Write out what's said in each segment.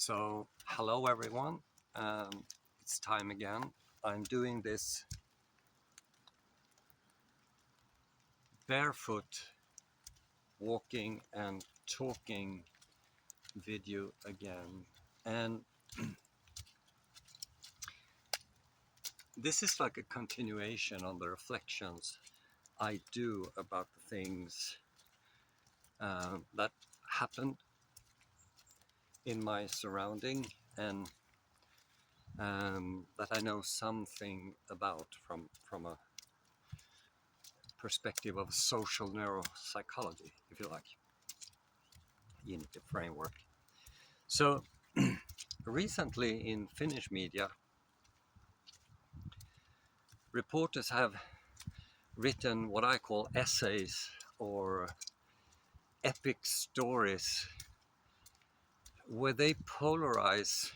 So, hello everyone. It's time again. I'm doing this barefoot walking and talking video again. And this is like a continuation on the reflections I do about the things that happened in my surrounding and that I know something about from a perspective of social neuropsychology, if you like, Unity framework. So recently in Finnish media, reporters have written what I call essays or epic stories where they polarize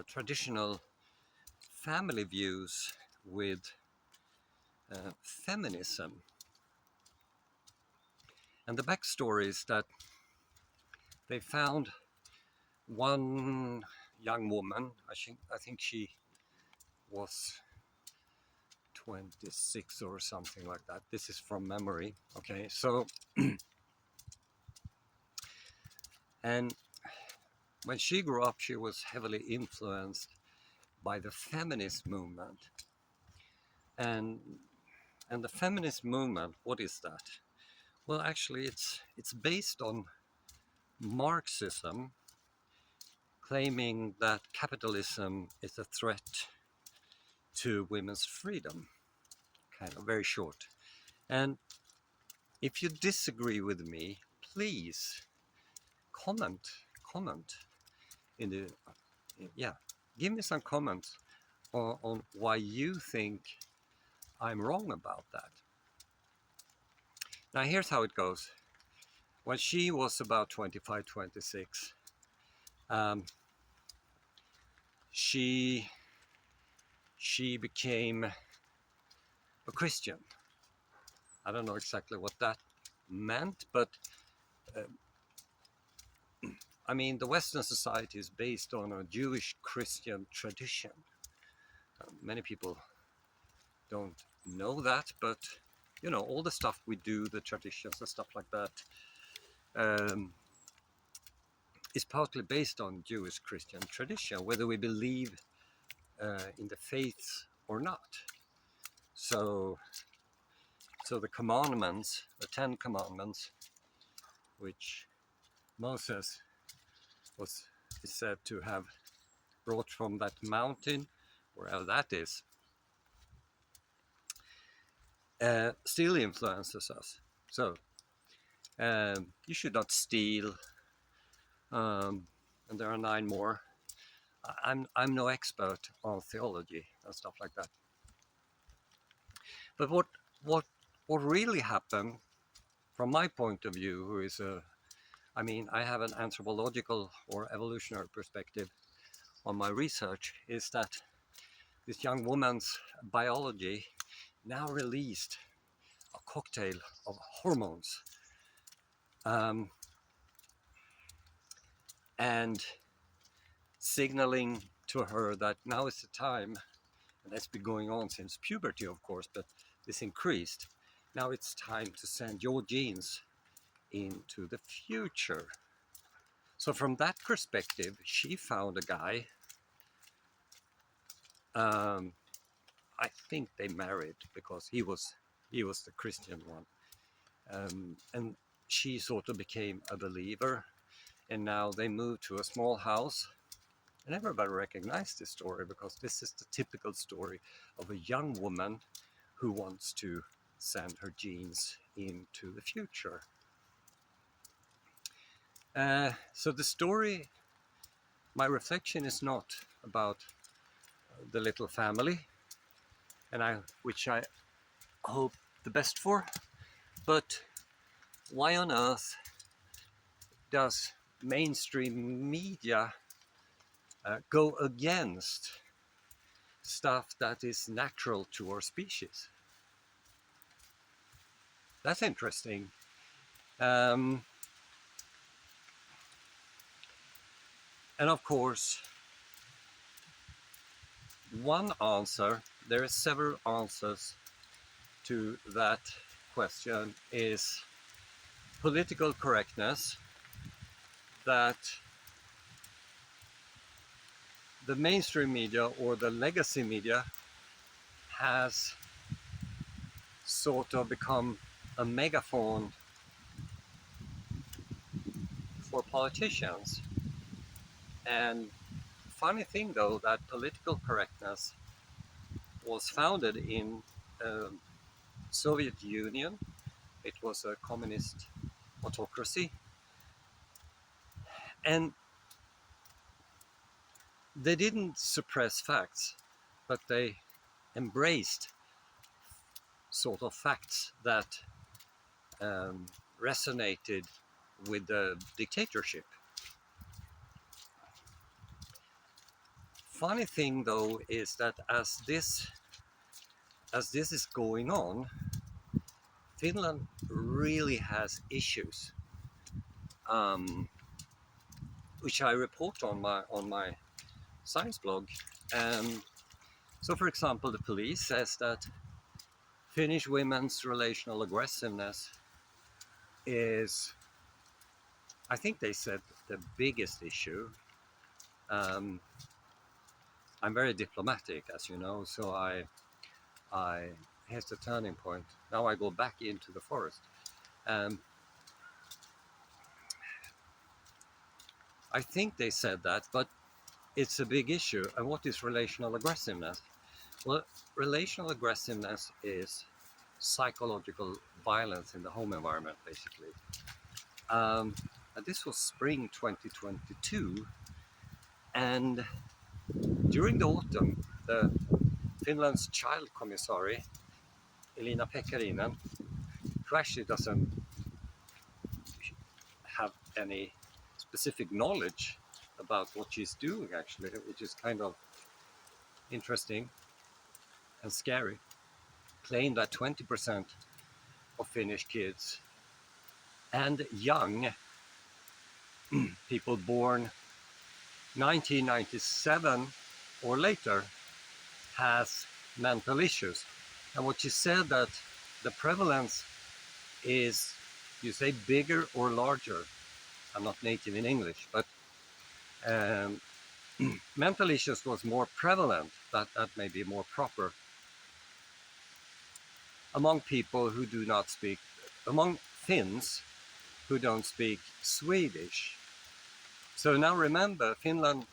traditional family views with feminism. And the backstory is that they found one young woman, I think she was 26 or something like that. This is from memory. Okay, so and when she grew up, she was heavily influenced by the feminist movement. And the feminist movement, what is that? Well, actually, it's based on Marxism, claiming that capitalism is a threat to women's freedom. Kind of very short. And if you disagree with me, please comment in the give me some comments on why you think I'm wrong about that. Now here's how it goes. When she was about 25, 26, she became a Christian. I don't know exactly what that meant, but I mean, the Western society is based on a Jewish Christian tradition. Many people don't know that, but you know, all the stuff we do, the traditions and stuff like that, is partly based on Jewish Christian tradition, whether we believe in the faith or not. So the commandments, the 10 commandments, which Moses is said to have brought from that mountain, wherever that is, still influences us. So you should not steal, and there are 9 more. I'm no expert on theology and stuff like that. But what really happened, from my point of view, who is I have an anthropological or evolutionary perspective on my research, is that this young woman's biology now released a cocktail of hormones, and signaling to her that now is the time, and that's been going on since puberty, of course, but this increased. Now it's time to send your genes into the future. So from that perspective, she found a guy. I think they married because he was the Christian one, and she sort of became a believer. And now they moved to a small house, and everybody recognized this story because this is the typical story of a young woman who wants to send her genes into the future. So the story, my reflection is not about the little family, which I hope the best for, but why on earth does mainstream media go against stuff that is natural to our species? That's interesting. And of course, one answer, there are several answers to that question, is political correctness, that the mainstream media or the legacy media has sort of become a megaphone for politicians. And funny thing though, that political correctness was founded in Soviet Union. It was a communist autocracy, and they didn't suppress facts, but they embraced sort of facts that um, resonated with the dictatorship. Funny thing though is that as this is going on, Finland really has issues, um, which I report on my science blog. So, for example, the police says that Finnish women's relational aggressiveness is, I think they said, the biggest issue. Um, I'm very diplomatic, as you know, so I here's the turning point. Now I go back into the forest. Um, I think they said that, but it's a big issue. And what is relational aggressiveness? Well, relational aggressiveness is psychological violence in the home environment, basically. And this was spring 2022, and during the autumn, Finland's child commissary, Elina Pekkarinen, who actually doesn't have any specific knowledge about what she's doing, actually, which is kind of interesting and scary, claimed that 20% of Finnish kids and young people born 1997 or later has mental issues. And what she said, that the prevalence is, you say, bigger or larger. I'm not native in English, but mental issues was more prevalent, that may be more proper, among people who do not speak, among Finns who don't speak Swedish. So now remember, Finland,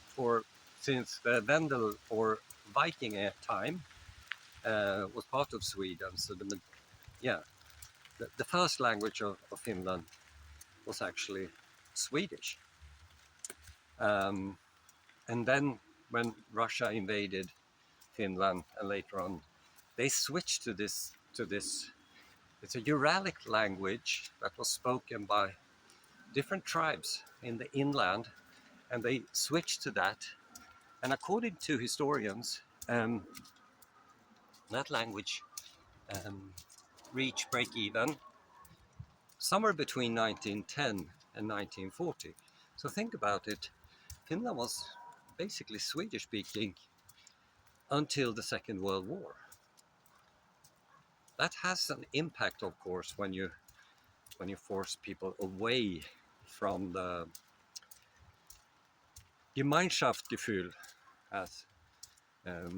since the Vendel or Viking time, was part of Sweden. So the first language of Finland was actually Swedish. And then when Russia invaded Finland and later on, they switched to this. It's a Uralic language that was spoken by different tribes in the inland, and they switched to that. And according to historians, that language reached break-even somewhere between 1910 and 1940. So think about it. Finland was basically Swedish-speaking until the Second World War. That has an impact, of course, when you force people away from the Gemeinschaftsgefühl, as a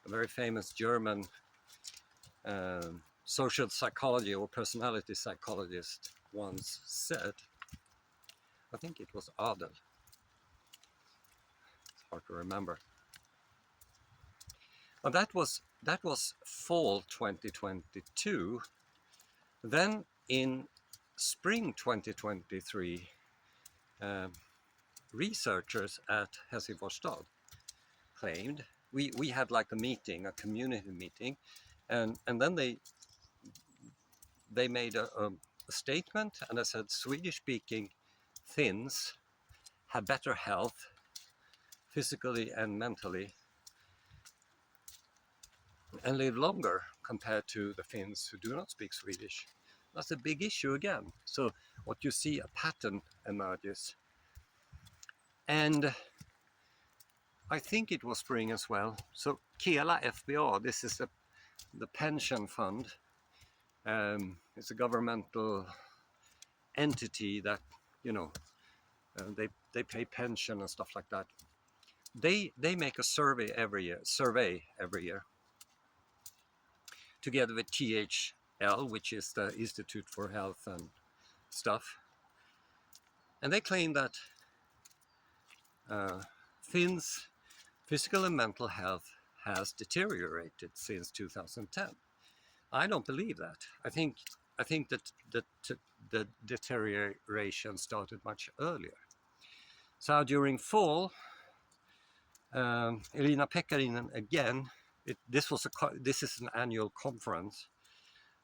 very famous German social psychology or personality psychologist once said. I think it was Adel. It's hard to remember. But that was fall 2022. Then in spring 2023, researchers at Helsingfors claimed, we had like a meeting, a community meeting, and then they made a statement, and they said Swedish-speaking Finns have better health physically and mentally and live longer compared to the Finns who do not speak Swedish. That's a big issue again. So what you see, a pattern emerges. And I think it was spring as well. So Kela FBA, this is the pension fund. It's a governmental entity that, you know, they pay pension and stuff like that. They make a survey every year, together with THL, which is the Institute for Health and stuff. And they claim that Finns' physical and mental health has deteriorated since 2010. I don't believe that. I think that the deterioration started much earlier. So during fall, Elina Pekkarinen again. This is an annual conference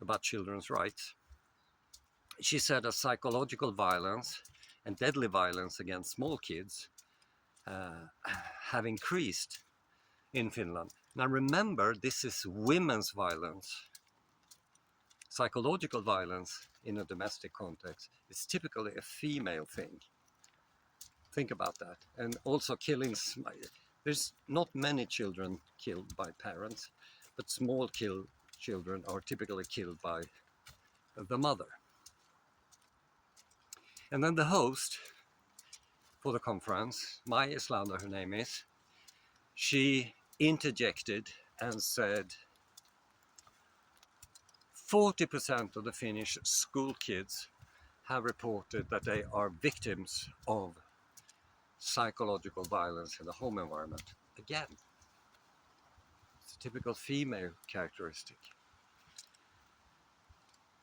about children's rights. She said that psychological violence and deadly violence against small kids have increased in Finland. Now remember, this is women's violence. Psychological violence in a domestic context is typically a female thing. Think about that. And also killings. There's not many children killed by parents, but small children are typically killed by the mother. And then the host for the conference, Maja Islander, her name is, she interjected and said 40% of the Finnish school kids have reported that they are victims of psychological violence in the home environment. Again, it's a typical female characteristic.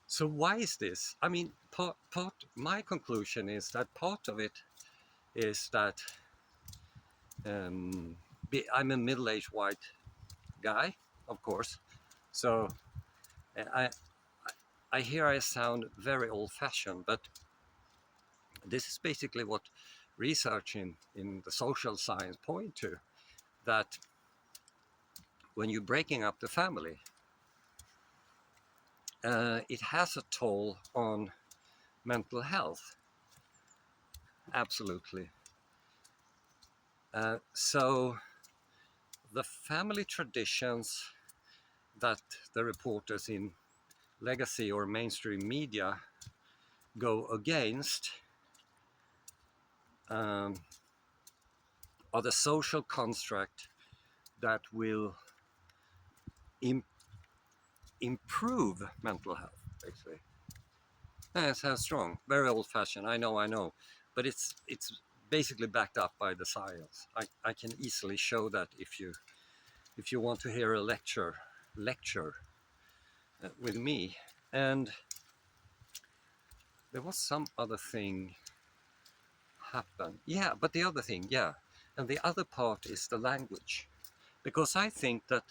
So why is this? I mean, my conclusion is that part of it is that I'm a middle-aged white guy, of course. So I hear I sound very old-fashioned, but this is basically what research in the social science point to, that when you're breaking up the family, it has a toll on mental health. Absolutely. So the family traditions that the reporters in legacy or mainstream media go against are the social construct that will improve mental health, basically. It sounds strong, very old-fashioned. I know, but it's basically backed up by the science. I can easily show that if you want to hear a lecture with me. And there was some other thing happen. Yeah, but the other thing, yeah, and the other part is the language, because I think that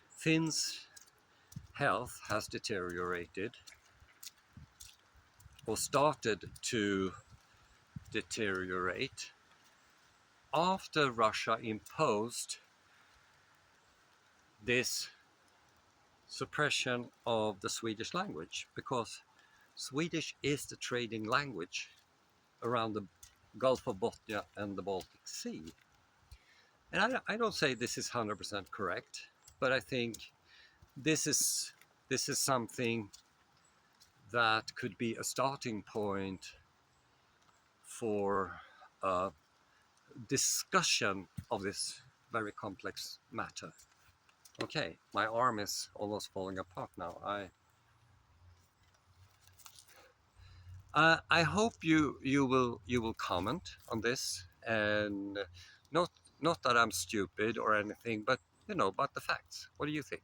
Finn's health has deteriorated or started to deteriorate after Russia imposed this suppression of the Swedish language, because Swedish is the trading language around the Gulf of Bothnia and the Baltic Sea. And I don't say this is 100% correct, but I think this is something that could be a starting point for a discussion of this very complex matter. Okay, my arm is almost falling apart now. I hope you will comment on this, and not that I'm stupid or anything, but about the facts. What do you think?